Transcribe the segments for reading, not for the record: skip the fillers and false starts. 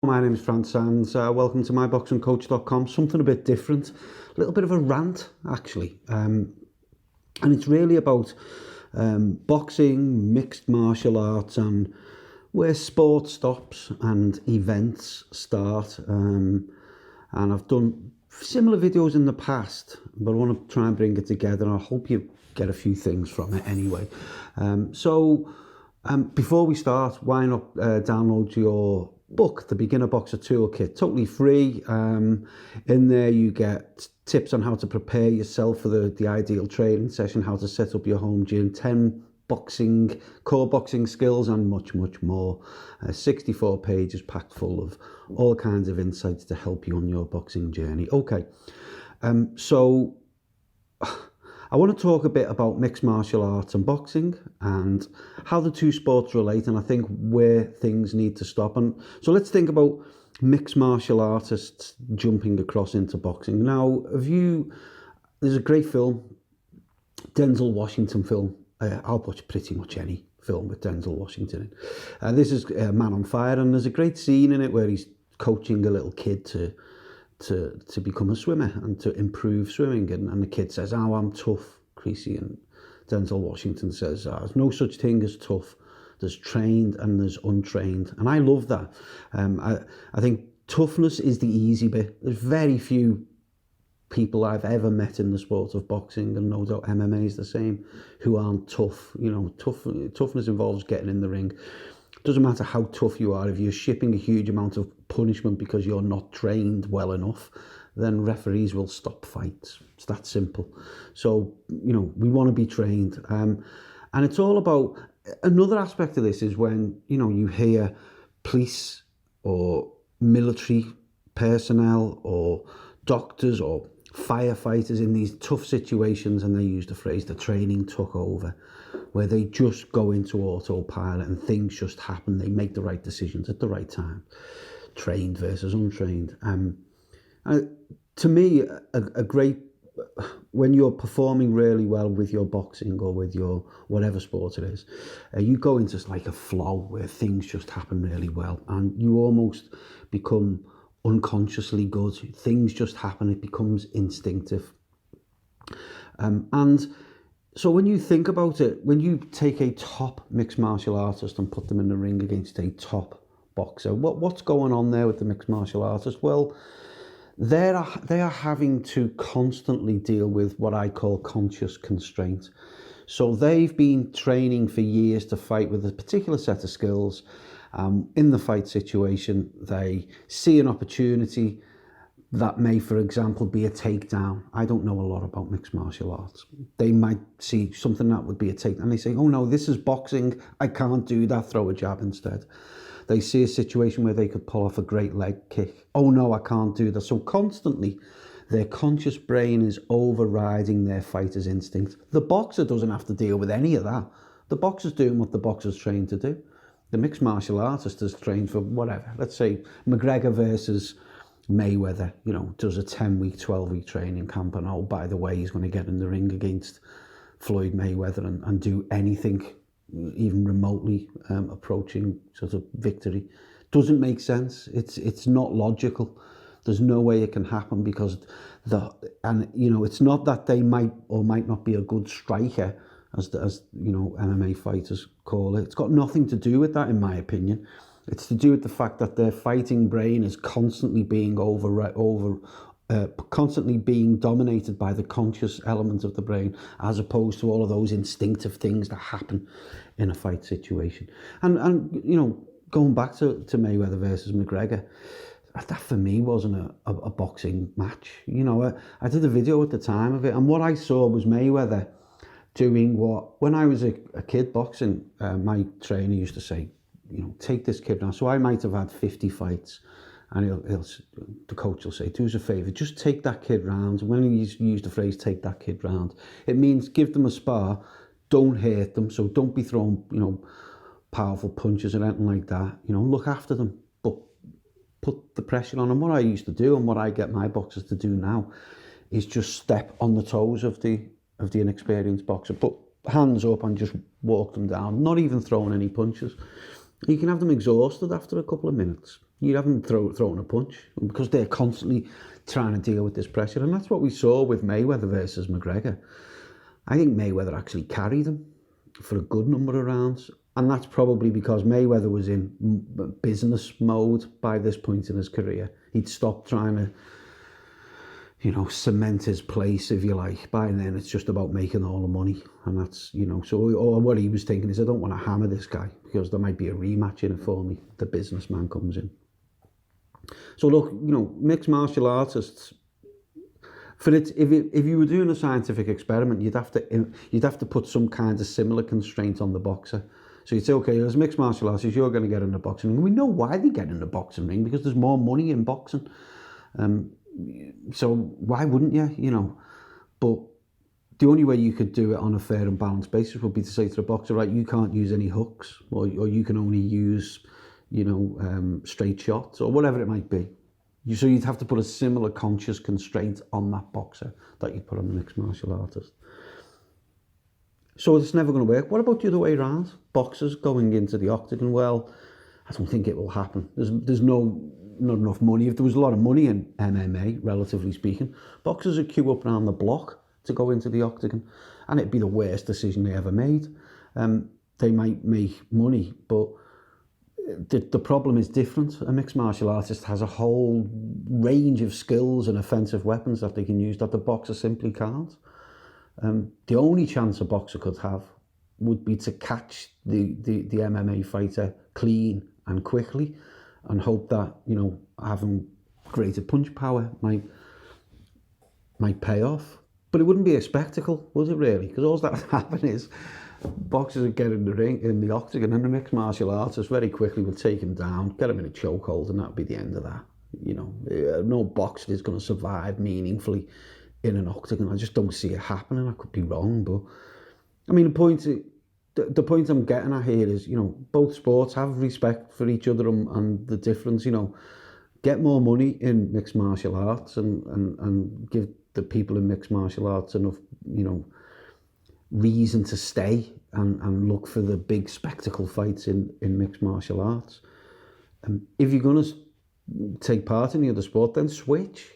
My name is Fran. Welcome to myboxingcoach.com. Something a bit different, a little bit of a rant actually, and it's really about boxing, mixed martial arts, and where sport stops and events start. And I've done similar videos in the past, but I want to try and bring it together, and I hope you get a few things from it anyway. Before we start, why not download your book, The Beginner Boxer Toolkit, totally free. In there you get tips on how to prepare yourself for the ideal training session, how to set up your home gym, 10 core boxing skills, and much more. 64 pages packed full of all kinds of insights to help you on your boxing journey. Okay, so I want to talk a bit about mixed martial arts and boxing and how the two sports relate, and I think where things need to stop. And so let's think about mixed martial artists jumping across into boxing. Now, there's a great film, Denzel Washington film. I'll watch pretty much any film with Denzel Washington in. This is Man on Fire, and there's a great scene in it where he's coaching a little kid to become a swimmer and to improve swimming, and the kid says, "Oh, I'm tough, Creasy," and Denzel Washington says, "There's no such thing as tough. There's trained and there's untrained." And I love that. I think toughness is the easy bit. There's very few people I've ever met in the sport of boxing, and no doubt MMA is the same, who aren't tough. You know, toughness involves getting in the ring. Doesn't matter how tough you are, if you're shipping a huge amount of punishment because you're not trained well enough, then referees will stop fights. It's that simple. So, we want to be trained. And it's all about, another aspect of this is when, you hear police or military personnel or doctors or firefighters in these tough situations, and they use the phrase, the training took over, where they just go into autopilot and things just happen. They make the right decisions at the right time. Trained versus untrained. To me, a great, when you're performing really well with your boxing or with your whatever sport it is, you go into like a flow where things just happen really well, and you almost become unconsciously good. Things just happen. It becomes instinctive. And so when you think about it, when you take a top mixed martial artist and put them in the ring against a top boxer, what's going on there with the mixed martial artist? Well, they are having to constantly deal with what I call conscious constraint. So they've been training for years to fight with a particular set of skills. In the fight situation, they see an opportunity that may, for example, be a takedown. I don't know a lot about mixed martial arts. They might see something that would be a takedown, and they say, "Oh no, this is boxing. I can't do that. Throw a jab instead." They see a situation where they could pull off a great leg kick. "Oh no, I can't do that." So constantly, their conscious brain is overriding their fighter's instinct. The boxer doesn't have to deal with any of that. The boxer's doing what the boxer's trained to do. The mixed martial artist is trained for whatever. Let's say McGregor versus Mayweather, does a 10-week, 12-week training camp, and by the way, he's going to get in the ring against Floyd Mayweather and do anything even remotely approaching sort of victory. Doesn't make sense. It's not logical. There's no way it can happen, because it's not that they might or might not be a good striker, as MMA fighters call it. It's got nothing to do with that, in my opinion. It's to do with the fact that their fighting brain is constantly being constantly being dominated by the conscious element of the brain, as opposed to all of those instinctive things that happen in a fight situation. And going back to Mayweather versus McGregor, that for me wasn't a boxing match. I did a video at the time of it, and what I saw was Mayweather doing what, when I was a kid boxing, my trainer used to say, take this kid now. So I might have had 50 fights, and the coach will say, "Do us a favour, just take that kid round." And when he used the phrase "take that kid round," it means give them a spar, don't hurt them. So don't be throwing, powerful punches or anything like that. Look after them, but put the pressure on. And what I used to do, and what I get my boxers to do now, is just step on the toes of the inexperienced boxer, put hands up and just walk them down, not even throwing any punches. You can have them exhausted after a couple of minutes. You haven't thrown a punch because they're constantly trying to deal with this pressure. And that's what we saw with Mayweather versus McGregor. I think Mayweather actually carried him for a good number of rounds. And that's probably because Mayweather was in business mode by this point in his career. He'd stopped trying to, you know, cement his place, if you like. By then, it's just about making all the money. And that's, you know, so or what he was thinking is, I don't want to hammer this guy because there might be a rematch in it for me. The businessman comes in. So look, you know, mixed martial artists, for it, if you were doing a scientific experiment, you'd have to put some kind of similar constraint on the boxer. So you'd say, okay, as mixed martial artists, you're going to get in the boxing ring. We know why they get in the boxing ring, because there's more money in boxing. So why wouldn't you, you know? But the only way you could do it on a fair and balanced basis would be to say to the boxer, right, you can't use any hooks, or you can only use, you know, straight shots, or whatever it might be. So you'd have to put a similar conscious constraint on that boxer that you'd put on the mixed martial artist. So it's never going to work. What about the other way around? Boxers going into the octagon? Well, I don't think it will happen. There's not enough money. If there was a lot of money in MMA, relatively speaking, boxers would queue up around the block to go into the octagon, and it'd be the worst decision they ever made. They might make money, but the problem is different. A mixed martial artist has a whole range of skills and offensive weapons that they can use that the boxer simply can't. The only chance a boxer could have would be to catch the MMA fighter clean and quickly, and hope that, you know, having greater punch power might pay off. But it wouldn't be a spectacle, would it really? Because all that would happen is boxers would get in the ring, in the octagon, and the mixed martial artists very quickly would take him down, get him in a chokehold, and that would be the end of that. You know, no boxer is going to survive meaningfully in an octagon. I just don't see it happening. I could be wrong, but I mean, the point I'm getting at here is, you know, both sports have respect for each other and the difference. You know, get more money in mixed martial arts and give the people in mixed martial arts enough, you know, reason to stay and look for the big spectacle fights in mixed martial arts. If you're going to take part in the other sport, then switch.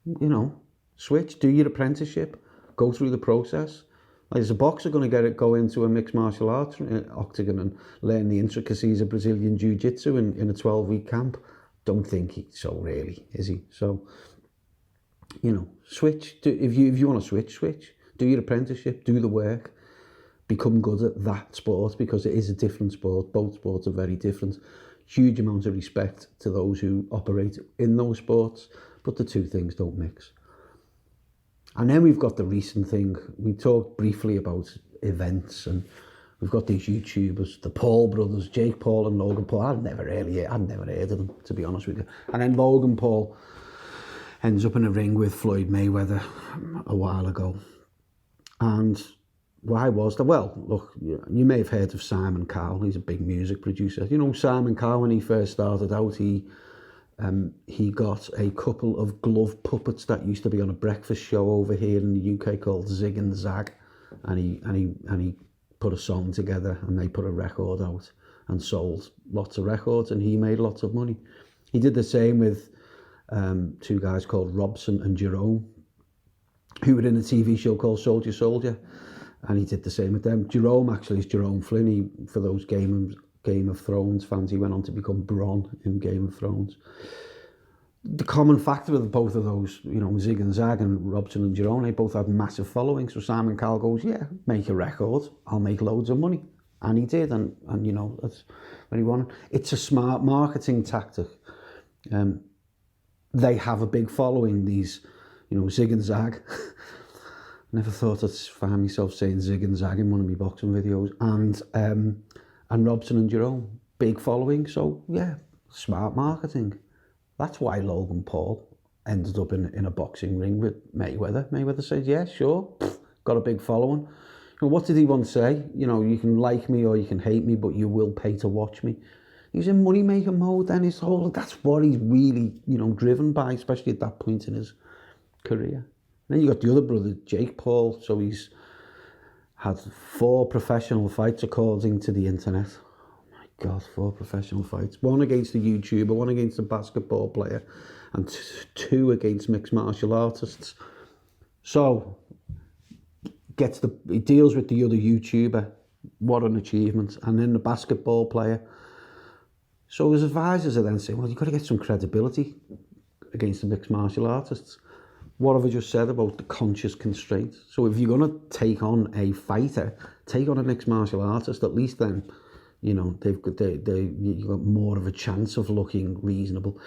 You know, switch, do your apprenticeship, go through the process. Like, is a boxer going to go into a mixed martial arts octagon and learn the intricacies of Brazilian jiu-jitsu in a 12-week camp? Don't think so, really, is he? So, you know, switch. If you want to switch. Do your apprenticeship, do the work, become good at that sport, because it is a different sport. Both sports are very different. Huge amount of respect to those who operate in those sports, but the two things don't mix. And then we've got the recent thing. We talked briefly about events, and we've got these YouTubers, the Paul brothers, Jake Paul and Logan Paul. I'd never heard of them, to be honest with you. And then Logan Paul ends up in a ring with Floyd Mayweather a while ago. And why was that? Well, look, you may have heard of Simon Cowell. He's a big music producer. You know, Simon Cowell, when he first started out, he got a couple of glove puppets that used to be on a breakfast show over here in the UK called Zig and Zag, and he put a song together, and they put a record out and sold lots of records, and he made lots of money. He did the same with two guys called Robson and Jerome, who were in a TV show called Soldier, and he did the same with them. Jerome actually is Jerome Flynn. For those Game of Thrones fans, he went on to become Bronn in Game of Thrones. The common factor with both of those, you know, Zig and Zag and Robson and Jerome, they both had massive followings. So Simon Cowell goes, yeah, make a record, I'll make loads of money. And he did, and you know, that's what he wanted. It's a smart marketing tactic. They have a big following, these, you know, Zig and Zag. Never thought I'd find myself saying Zig and Zag in one of my boxing videos. And Robson and Jerome, big following. So yeah, smart marketing. That's why Logan Paul ended up in a boxing ring with Mayweather. Mayweather said, yeah, sure, got a big following. You know, what did he once say? You know, you can like me or you can hate me, but you will pay to watch me. He's in money-making mode then. That's what he's really, you know, driven by, especially at that point in his career. And then you got the other brother, Jake Paul. So he's had 4 professional fights according to the internet. Oh my God, 4 professional fights. 1 against a YouTuber, 1 against a basketball player, and 2 against mixed martial artists. So, he deals with the other YouTuber. What an achievement. And then the basketball player. So his advisors are then saying, well, you've got to get some credibility against the mixed martial artists. What have I just said about the conscious constraint? So if you're going to take on a fighter, take on a mixed martial artist, at least then, you know, you've got more of a chance of looking reasonable.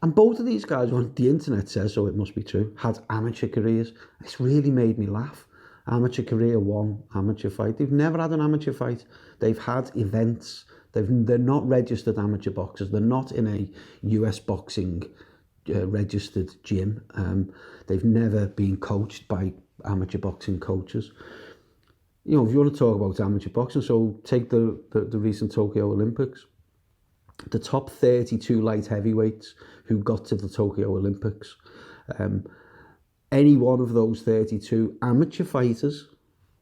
And both of these guys, on the internet says, so it must be true, had amateur careers. It's really made me laugh. Amateur career 1, amateur fight. They've never had an amateur fight. They've had events. They're not registered amateur boxers. They're not in a US boxing registered gym. They've never been coached by amateur boxing coaches. You know, if you want to talk about amateur boxing, so take the recent Tokyo Olympics. The top 32 light heavyweights who got to the Tokyo Olympics. Any one of those 32 amateur fighters,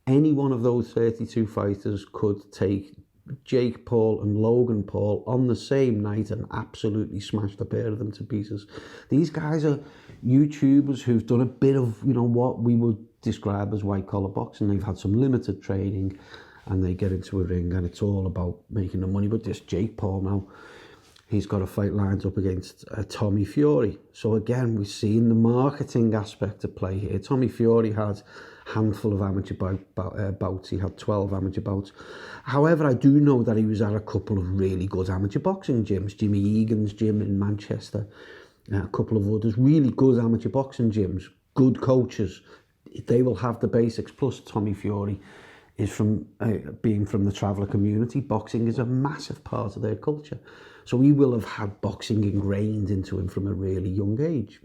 any one of those 32 fighters could take Jake Paul and Logan Paul on the same night and absolutely smash the pair of them to pieces. These guys are YouTubers who've done a bit of, you know, what we would describe as white collar boxing. They've had some limited training and they get into a ring and it's all about making the money. But this Jake Paul now, he's got a fight lined up against Tommy Fury. So again, we're seeing the marketing aspect at play here. Tommy Fury had a handful of amateur bouts. He had 12 amateur bouts. However, I do know that he was at a couple of really good amateur boxing gyms. Jimmy Egan's gym in Manchester, a couple of others, really good amateur boxing gyms, good coaches. They will have the basics. Plus, Tommy Fury is from being from the traveller community. Boxing is a massive part of their culture. So he will have had boxing ingrained into him from a really young age.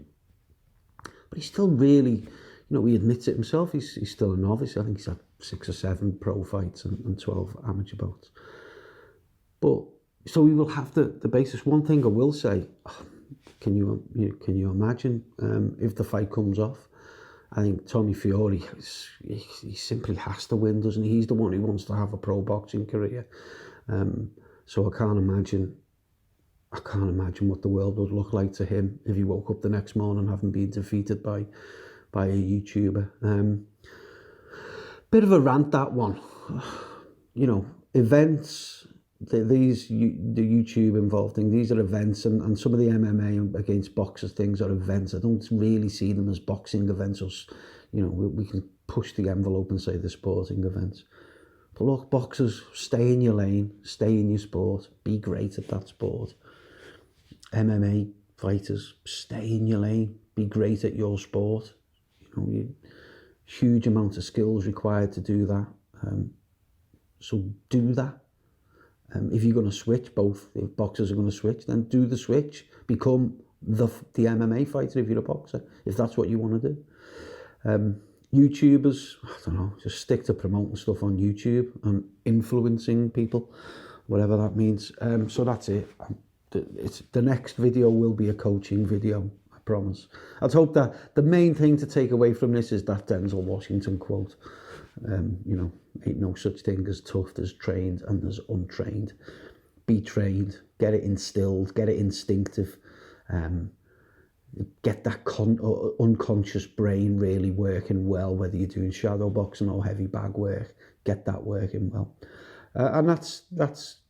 But he's still really, you know, he admits it himself, he's still a novice. I think he's had 6 or 7 pro fights and 12 amateur bouts. But, so we will have the basis. One thing I will say, can you imagine if the fight comes off? I think Tommy Fury, he simply has to win, doesn't he? He's the one who wants to have a pro boxing career. So I can't imagine what the world would look like to him if he woke up the next morning having been defeated by a YouTuber. Bit of a rant, that one. You know, events, the YouTube involved thing, these are events, and some of the MMA against boxers things are events. I don't really see them as boxing events. Or, you know, we can push the envelope and say they're sporting events. But look, boxers, stay in your lane, stay in your sport, be great at that sport. MMA fighters, stay in your lane, be great at your sport. You know, huge amount of skills required to do that. So do that. If you're going to switch, if boxers are going to switch, then do the switch. Become the MMA fighter if you're a boxer, if that's what you want to do. YouTubers, I don't know, just stick to promoting stuff on YouTube and influencing people, whatever that means. So that's it. The next video will be a coaching video, I promise. I'd hope that the main thing to take away from this is that Denzel Washington quote. You know, ain't no such thing as tough, there's trained and there's untrained. Be trained, get it instilled, get it instinctive. Get that unconscious brain really working well, whether you're doing shadow boxing or heavy bag work, get that working well. And that's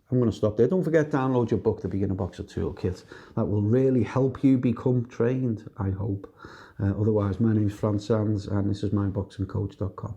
I'm going to stop there. Don't forget, download your book, The Beginner Boxer Toolkit. That will really help you become trained, I hope. Otherwise, my name's Fran and this is myboxingcoach.com.